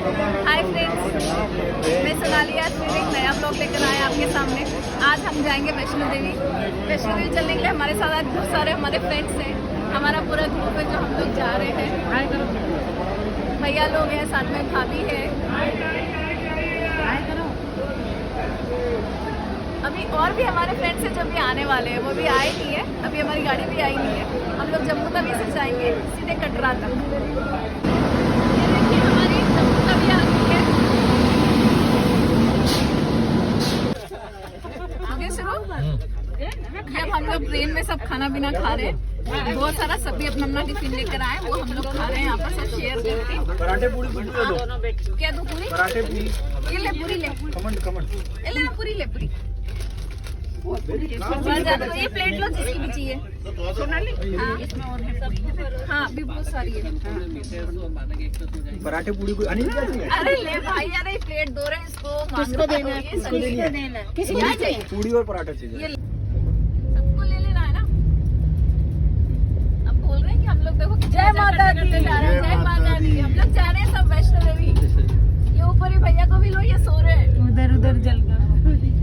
Hi friends, मैं सोनाली आज फिर एक नया ब्लॉग लेकर आए आपके सामने। आज हम जाएंगे वैष्णो देवी। वैष्णो देवी चलने के लिए हमारे साथ आज बहुत सारे हमारे फ्रेंड्स हैं। हमारा पूरा ग्रुप है जो हम लोग जा रहे हैं। भैया लोग हैं, साथ में भाभी है। अभी और भी हमारे फ्रेंड्स हैं जो भी आने वाले हैं, वो भी आए नहीं है। अभी हमारी गाड़ी भी आई नहीं है। हम लोग जम्मू तवी से जाएंगे सीधे कटरा तक। ये देखिए हमारी जम्मू तवी आ गई है। आगे शुरू। जब हम लोग ट्रेन में सब खाना पीना खा रहे हैं, बहुत सारा सभी अपना अपना टिफिन लेकर आए, वो हम लोग खा रहे हैं यहाँ पर सब शेयर करके। पराठे पूरी कुछ दे दो। क्या दो? पूरी? पराठे पूरी। ये ले पूरी ले। कमंड। ले पूरी ले पूरी। बहुत ज्यादा ये प्लेट लो जिसकी भी चाहिए। हाँ अभी बहुत सारी है। पराठे पूरी कोई अरे ले भाई, अरे प्लेट दो रहे इसको। किसको देना है? किसको चाहिए? पूरी और पराठा चाहिए। सबको ले लेना है ना। अब बोल रहे हैं कि हम लोग देखो जय माता दी, जय माता दी। हम लोग जा रहे हैं सब वैष्णो देवी। ये ऊपर ही भैया को भी लो, ये सो रहे हैं उधर जल कर।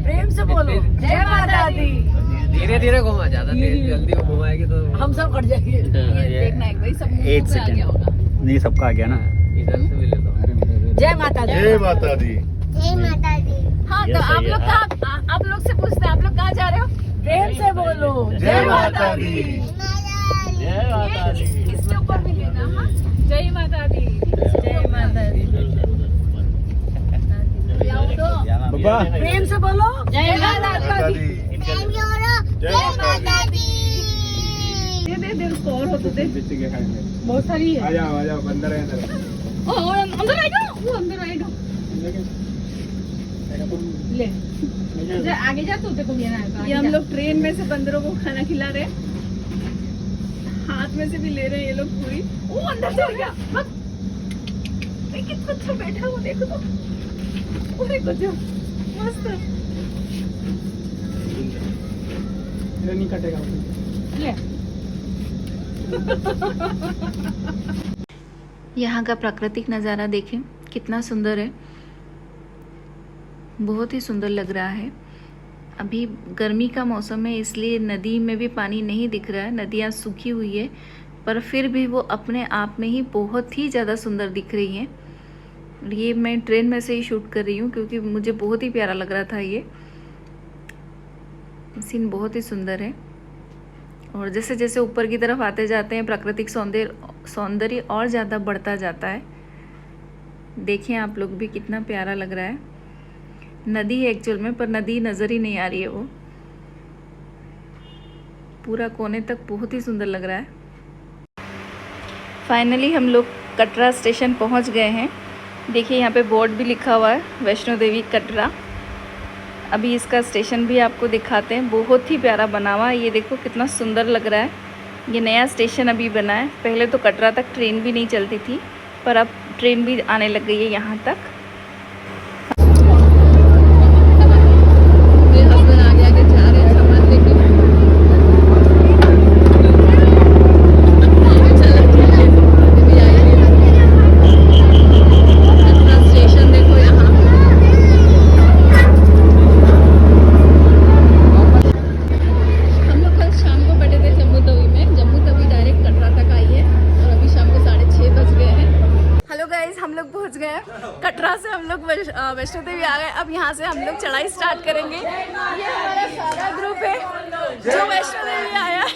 प्रेम से बोलो जय माता दी। धीरे धीरे घुमा, ज्यादा तेज जल्दी घुमाएगी तो हम सब कट जाएंगे। देखना है भाई, सब मुंह पे आ गया होगा। नहीं सबका आ गया ना। इधर से भी ले लो। जय माता दी। जय माता दी। जय माता दी। हाँ तो आप लोग कहाँ, आप लोग से पूछते हैं आप लोग कहाँ जा रहे हो? प्रेम से बोलो जय माता दी। जय माता दी। इसके ऊपर भी लेना। हाँ जय माता दी, जय माता दी। बाबा प्रेम से बोलो जय माता दी। जय माता दी। दे उसको और हो तो दे। बहुत सारी है। आ जाओ बंदर है अंदर। अंदर आएगा, वो अंदर आएगा। ले आगे जा, तू देखो ये हम लोग ट्रेन में से बंदरों को खाना खिला रहे हैं। हाथ में से भी ले रहे हैं ये लोग पूरी। वो अंदर चल गया। कितना अच्छा बैठा वो, देखो तो पूरे कुछ मस्त नहीं कटेगा। ले। यहाँ का प्राकृतिक नज़ारा देखें कितना सुंदर है, बहुत ही सुंदर लग रहा है। अभी गर्मी का मौसम है इसलिए नदी में भी पानी नहीं दिख रहा है, नदियाँ सूखी हुई है, पर फिर भी वो अपने आप में ही बहुत ही ज़्यादा सुंदर दिख रही हैं। ये मैं ट्रेन में से ही शूट कर रही हूँ क्योंकि मुझे बहुत ही प्यारा लग रहा था। ये सीन बहुत ही सुंदर है और जैसे जैसे ऊपर की तरफ आते जाते हैं प्राकृतिक सौंदर्य और ज़्यादा बढ़ता जाता है। देखें आप लोग भी कितना प्यारा लग रहा है। नदी है एक्चुअल में, पर नदी नज़र ही नहीं आ रही है। वो पूरा कोने तक बहुत ही सुंदर लग रहा है। फाइनली हम लोग कटरा स्टेशन पहुंच गए हैं। देखिए यहाँ पे बोर्ड भी लिखा हुआ है वैष्णो देवी कटरा। अभी इसका स्टेशन भी आपको दिखाते हैं, बहुत ही प्यारा बना हुआ है। ये देखो कितना सुंदर लग रहा है। ये नया स्टेशन अभी बना है। पहले तो कटरा तक ट्रेन भी नहीं चलती थी, पर अब ट्रेन भी आने लग गई है यहाँ तक। कटरा से हम लोग वैष्णो देवी आ गए। अब यहाँ से हम लोग चढ़ाई स्टार्ट करेंगे। ये हमारा सारा ग्रुप है जो वैष्णो देवी आया है।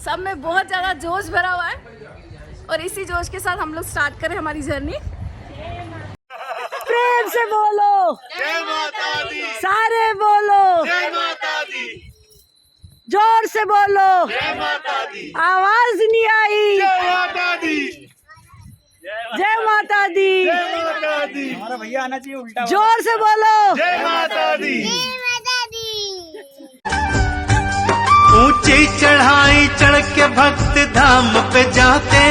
सब में बहुत ज्यादा जोश भरा हुआ है और इसी जोश के साथ हम लोग स्टार्ट करें हमारी जर्नी। प्रेम से बोलो जय माता दी। सारे बोलो जय माता दी। जोर से बोलो जय माता दी। आवाज नहीं आई। जय माता दी। जय माता दी। जय माता दी। हमारा भैया आना चाहिए उल्टा। जोर से बोलो जय माता दी। जय माता दी। ऊंची चढ़ाई चढ़ के भक्त धाम पे जाते,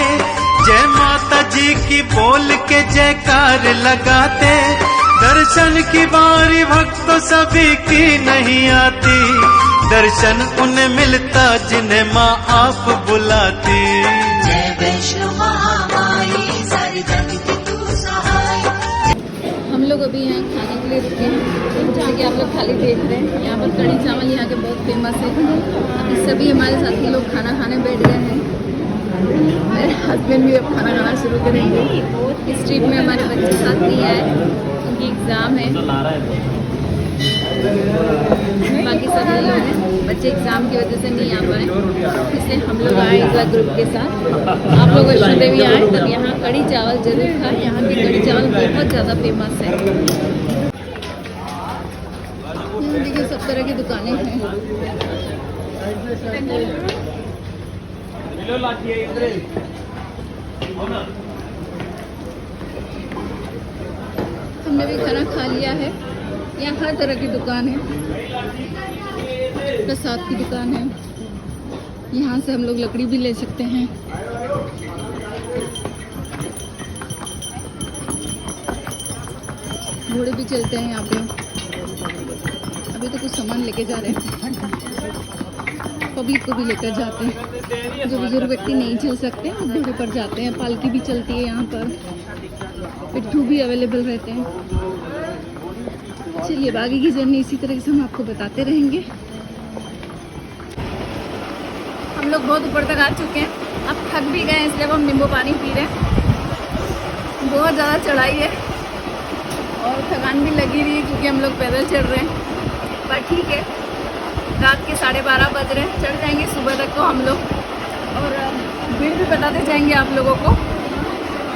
जय माता जी की बोल के जयकार लगाते। दर्शन की बारी भक्तों सभी की नहीं आती, दर्शन उन्हें मिलता जिन्हें माँ आप बुलाती। जय वैष्णो माँ अभी यहाँ खाने के लिए रुके हैं, जहाँ कि आप लोग खाली देख रहे हैं। यहाँ पर कढ़ी चावल यहाँ के बहुत फेमस है। अभी सभी हमारे साथी लोग खाना खाने बैठ गए हैं। मेरे हस्बैंड भी अब खाना खाना शुरू करेंगे। इस ट्रिप में हमारे बच्चे साथ नहीं आए, उनकी एग्ज़ाम है। बाकी सभी लोग हैं, बच्चे एग्ज़ाम की वजह से नहीं आ पाए, इसलिए हम लोग आए इस बार ग्रुप के साथ। आप लोग वैष्णो देवी आए तब यहाँ कढ़ी चावल जरूर खाएं। यहाँ की कढ़ी चावल बहुत ज़्यादा फेमस है। यहाँ देखिए सब तरह की दुकानें हैं। हमने भी खाना खा लिया है। यहाँ हर तरह की दुकान है, प्रसाद की दुकान है। यहाँ से हम लोग लकड़ी भी ले सकते हैं। घोड़े भी चलते हैं यहाँ पे। अभी तो कुछ सामान लेके जा रहे हैं, पब्लिक को भी लेकर जाते हैं। जो बुजुर्ग व्यक्ति नहीं चल सकते वो घोड़े पर जाते हैं। पालकी भी चलती है यहाँ पर, पिट्ठू भी अवेलेबल रहते हैं। चलिए आगे की जर्नी इसी तरह से हम आपको बताते रहेंगे। हम लोग बहुत ऊपर तक आ चुके हैं, अब थक भी गए इसलिए हम नींबू पानी पी रहे हैं। बहुत ज़्यादा चढ़ाई है और थकान भी लगी रही है क्योंकि हम लोग पैदल चढ़ रहे हैं। पर ठीक है, रात के 12:30 बज रहे हैं, चढ़ जाएंगे सुबह तक को हम लोग। और भीड़ भी बताते जाएंगे आप लोगों को।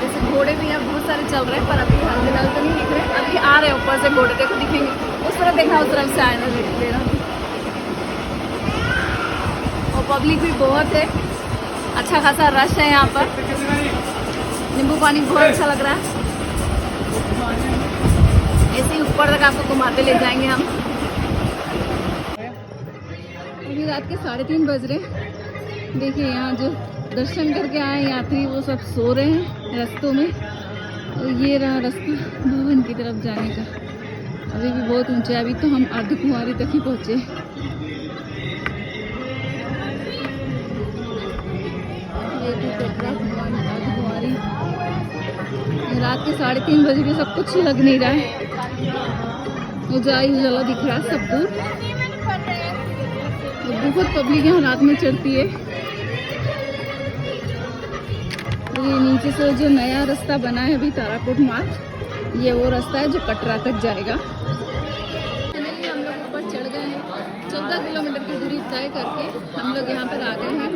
जैसे घोड़े भी यहाँ बहुत सारे चल रहे हैं, पर अभी फिलहाल तो नहीं दिख रहे। अभी आ रहे हैं ऊपर से घोड़े, देखो दिखेंगे। उस तरफ देखना, उस तरफ से आए ले रहा हूँ। और पब्लिक भी बहुत है, अच्छा खासा रश है यहाँ पर। नींबू पानी बहुत अच्छा लग रहा है। ऐसे ही ऊपर तक आपको घुमाते ले जाएंगे हम। अभी रात के 3:30 बज रहे। देखिए यहाँ जो दर्शन करके आए यात्री वो सब सो रहे हैं रास्तों में। और ये रहा रास्ता भवन की तरफ जाने का। अभी भी बहुत ऊंचा है, अभी तो हम अर्धकुंवारी तक ही पहुँचे। ये तो कटरा अर्धकुंवारी। रात के 3:30 बजे भी सब कुछ लग नहीं रहा है, उजाला दिख रहा है सब दूर। बहुत पब्लिक यहाँ रात में चढ़ती है। ये नीचे से जो नया रास्ता बना है अभी ताराकोट मार्ग, ये वो रास्ता है जो कटरा तक जाएगा। फाइनली हम लोग ऊपर चढ़ गए हैं। 14 किलोमीटर की दूरी तय करके हम लोग यहाँ पर आ गए हैं।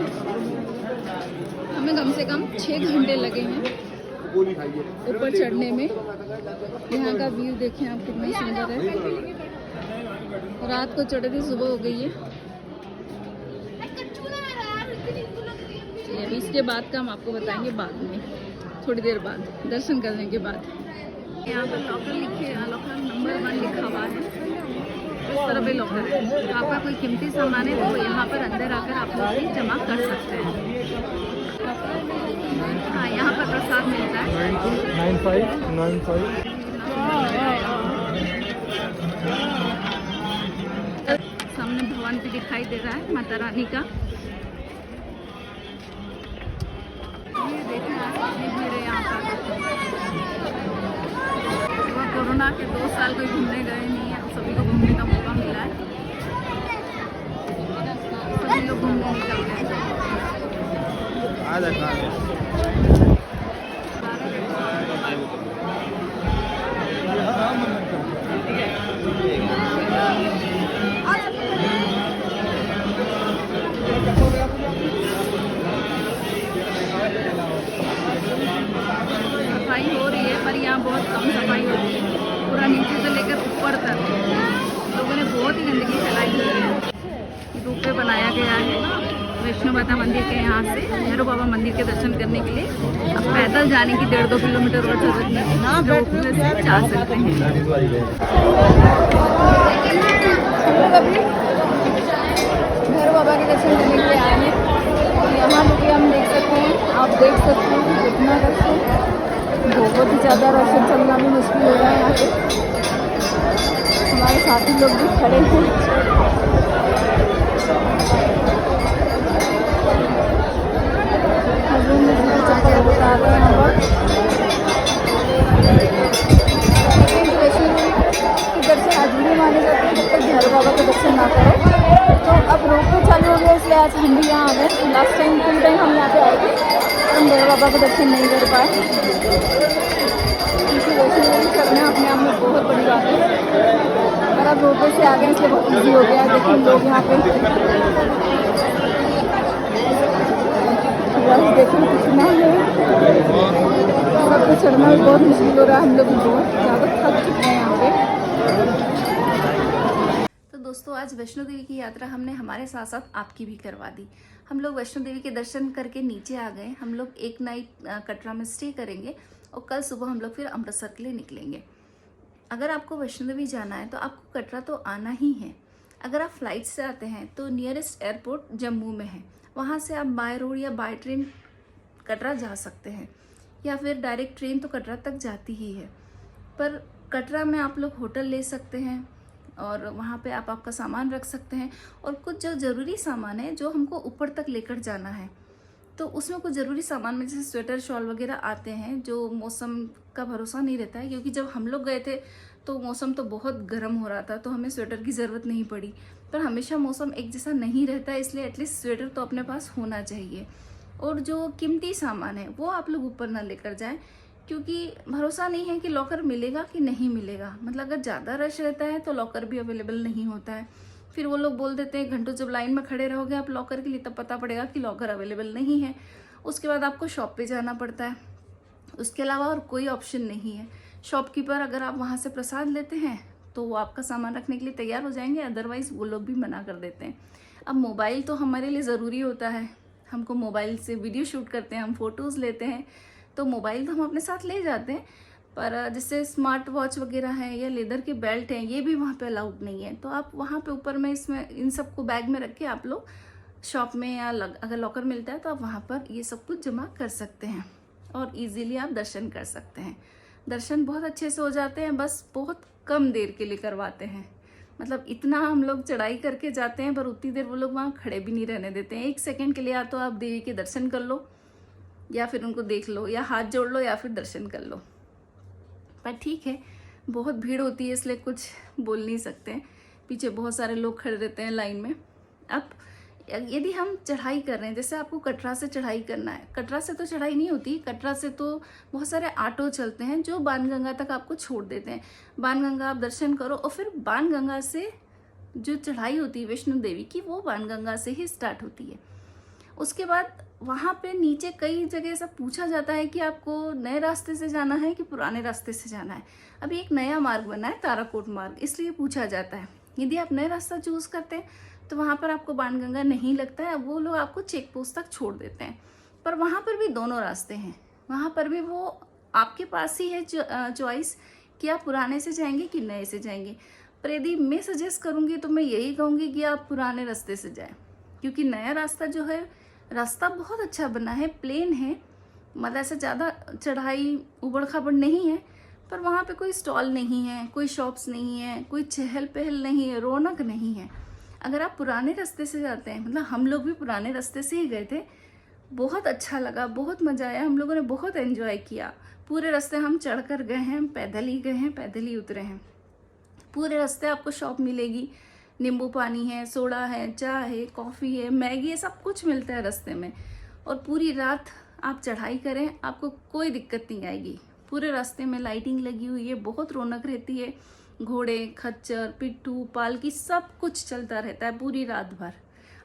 हमें कम से कम 6 घंटे लगे हैं ऊपर चढ़ने में। यहाँ का व्यू देखें आप, कितना सुंदर है। रात को चढ़े थे, सुबह हो गई है। अभी इसके बाद का हम आपको बताएंगे बाद में, थोड़ी देर बाद, दर्शन करने के बाद। यहाँ पर लॉकर लॉकर नंबर 1 लिखा हुआ है। इस तरह पे लॉकर है, तो आपका कोई कीमती सामान है तो यहाँ पर अंदर आकर आप लोग जमा कर सकते हैं। हाँ, यहाँ पर प्रसाद मिलता है। 9595। सामने भवन भी दिखाई दे रहा है माता रानी का। ये देखें यहाँ पर कोरोना के 2 साल कोई घूमने गए नहीं है, सभी को घूमने का मौका मिला है। सभी लोग घूमने निकल गए। सफाई हो रही है पर यहाँ बहुत कम सफाई होती है। पूरा नीचे से लेकर ऊपर तक लोगों ने बहुत ही गंदगी फैलाई हुई है। रूप में बनाया गया है वैष्णो माता मंदिर के यहाँ से भैरव बाबा मंदिर के दर्शन करने के लिए। अब पैदल जाने की 1.5-2 किलोमीटर और जरूरत नहीं, रोप में से जा सकते हैं। भैरव बाबा के दर्शन करने के लिए आए हैं। यहाँ रुके हम देख सकते हैं, आप देख सकते हैं कितना रश है। बहुत ही ज़्यादा रश है, चलना भी मुश्किल हो रहा है यहाँ पे। हमारे साथी लोग भी खड़े हैं। चप्पल बता रहे हैं यहाँ पर। आज हम भी यहाँ आ गए। लास्ट टाइम फुल टाइम हम यहाँ पे आए थे, हम भोले बाबा को दर्शन नहीं कर पाए। वैष्णो देवी करना अपने आप में बहुत बड़ी बात है। अगर आप रोड से आ गए इसलिए बहुत ईजी हो गया। देखिए लोग यहाँ पे देखिए कितना है, सबको चढ़ना भी बहुत मुश्किल हो रहा है। हम लोग बहुत ज़्यादा थक चुके हैं यहाँ पे। तो दोस्तों आज वैष्णो देवी की यात्रा हमने हमारे साथ साथ आपकी भी करवा दी। हम लोग वैष्णो देवी के दर्शन करके नीचे आ गए। हम लोग एक नाइट कटरा में स्टे करेंगे और कल सुबह हम लोग फिर अमृतसर के लिए निकलेंगे। अगर आपको वैष्णो देवी जाना है तो आपको कटरा तो आना ही है। अगर आप फ्लाइट से आते हैं तो नियरेस्ट एयरपोर्ट जम्मू में है, वहाँ से आप बाय रोड या बाय ट्रेन कटरा जा सकते हैं, या फिर डायरेक्ट ट्रेन तो कटरा तक जाती ही है। पर कटरा में आप लोग होटल ले सकते हैं और वहाँ पे आप आपका सामान रख सकते हैं। और कुछ जो ज़रूरी सामान है जो हमको ऊपर तक लेकर जाना है, तो उसमें कुछ ज़रूरी सामान में जैसे स्वेटर शॉल वगैरह आते हैं जो मौसम का भरोसा नहीं रहता है। क्योंकि जब हम लोग गए थे तो मौसम तो बहुत गर्म हो रहा था, तो हमें स्वेटर की ज़रूरत नहीं पड़ी। पर हमेशा मौसम एक जैसा नहीं रहता है, इसलिए एटलीस्ट स्वेटर तो अपने पास होना चाहिए। और जो कीमती सामान है वो आप लोग ऊपर ना लेकर जाएं, क्योंकि भरोसा नहीं है कि लॉकर मिलेगा कि नहीं मिलेगा। मतलब अगर ज़्यादा रश रहता है तो लॉकर भी अवेलेबल नहीं होता है। फिर वो लोग बोल देते हैं घंटों जब लाइन में खड़े रहोगे आप लॉकर के लिए, तब पता पड़ेगा कि लॉकर अवेलेबल नहीं है। उसके बाद आपको शॉप पे जाना पड़ता है, उसके अलावा और कोई ऑप्शन नहीं है। शॉपकीपर अगर आप वहाँ से प्रसाद लेते हैं तो वो आपका सामान रखने के लिए तैयार हो जाएंगे, अदरवाइज़ वो लोग भी मना कर देते हैं। अब मोबाइल तो हमारे लिए ज़रूरी होता है, हमको मोबाइल से वीडियो शूट करते हैं, हम फ़ोटोज़ लेते हैं, तो मोबाइल तो हम अपने साथ ले जाते हैं। पर जैसे स्मार्ट वॉच वगैरह है या लेदर के बेल्ट हैं, ये भी वहाँ पे अलाउड नहीं है। तो आप वहाँ पे ऊपर में इसमें इन सबको बैग में रख के आप लोग शॉप में या अगर लॉकर मिलता है तो आप वहाँ पर ये सब कुछ जमा कर सकते हैं और इजीली आप दर्शन कर सकते हैं। दर्शन बहुत अच्छे से हो जाते हैं, बस बहुत कम देर के लिए करवाते हैं। मतलब इतना हम लोग चढ़ाई करके जाते हैं पर उतनी देर वो लोग वहाँ खड़े भी नहीं रहने देते हैं। 1 सेकंड के लिए या तो आप देवी के दर्शन कर लो या फिर उनको देख लो या हाथ जोड़ लो या फिर दर्शन कर लो। पर ठीक है, बहुत भीड़ होती है इसलिए कुछ बोल नहीं सकते हैं। पीछे बहुत सारे लोग खड़े रहते हैं लाइन में। अब यदि हम चढ़ाई कर रहे हैं, जैसे आपको कटरा से चढ़ाई करना है, कटरा से तो चढ़ाई नहीं होती, कटरा से तो बहुत सारे ऑटो चलते हैं जो बाणगंगा तक आपको छोड़ देते हैं। बाणगंगा आप दर्शन करो और फिर बाणगंगा से जो चढ़ाई होती है वैष्णो देवी की, वो बाणगंगा से ही स्टार्ट होती है। उसके बाद वहाँ पे नीचे कई जगह सब पूछा जाता है कि आपको नए रास्ते से जाना है कि पुराने रास्ते से जाना है। अभी एक नया मार्ग बना है, ताराकोट मार्ग, इसलिए पूछा जाता है। यदि आप नया रास्ता चूज़ करते हैं तो वहाँ पर आपको बाणगंगा नहीं लगता है, वो लोग आपको चेक पोस्ट तक छोड़ देते हैं। पर वहाँ पर भी दोनों रास्ते हैं, वहाँ पर भी वो आपके पास ही है चॉइस कि आप पुराने से जाएंगे कि नए से जाएंगे। पर यदि मैं सजेस्ट करूँगी तो मैं यही कहूँगी कि आप पुराने रास्ते से जाएं, क्योंकि नया रास्ता जो है, रास्ता बहुत अच्छा बना है, प्लेन है, मतलब ऐसे ज़्यादा चढ़ाई उबड़ खाबड़ नहीं है। पर वहाँ पे कोई स्टॉल नहीं है, कोई शॉप्स नहीं है, कोई चहल पहल नहीं है, रौनक नहीं है। अगर आप पुराने रास्ते से जाते हैं, मतलब हम लोग भी पुराने रास्ते से ही गए थे, बहुत अच्छा लगा, बहुत मज़ा आया, हम लोगों ने बहुत एंजॉय किया। पूरे रास्ते हम चढ़ कर गए हैं, पैदल ही गए हैं, पैदल ही उतरे हैं। पूरे रास्ते आपको शॉप मिलेगी, नींबू पानी है, सोडा है, चाय है, कॉफ़ी है, मैगी है, सब कुछ मिलता है रास्ते में। और पूरी रात आप चढ़ाई करें, आपको कोई दिक्कत नहीं आएगी। पूरे रास्ते में लाइटिंग लगी हुई है, बहुत रौनक रहती है। घोड़े, खच्चर, पिट्ठू, पालकी, सब कुछ चलता रहता है पूरी रात भर।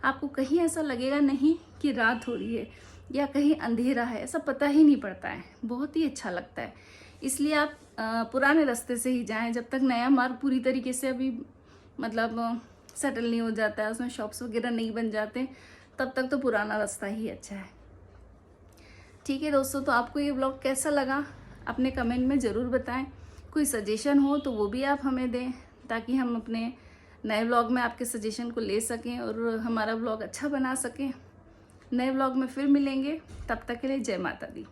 आपको कहीं ऐसा लगेगा नहीं कि रात हो रही है या कहीं अंधेरा है, ऐसा पता ही नहीं पड़ता है, बहुत ही अच्छा लगता है। इसलिए आप पुराने रास्ते से ही जाएं, जब तक नया मार्ग पूरी तरीके से अभी मतलब सेटल नहीं हो जाता है, उसमें शॉप्स वगैरह नहीं बन जाते, तब तक तो पुराना रास्ता ही अच्छा है। ठीक है दोस्तों, तो आपको ये ब्लॉग कैसा लगा अपने कमेंट में ज़रूर बताएं। कोई सजेशन हो तो वो भी आप हमें दें, ताकि हम अपने नए ब्लॉग में आपके सजेशन को ले सकें और हमारा ब्लॉग अच्छा बना सकें। नए ब्लॉग में फिर मिलेंगे, तब तक के लिए जय माता दी।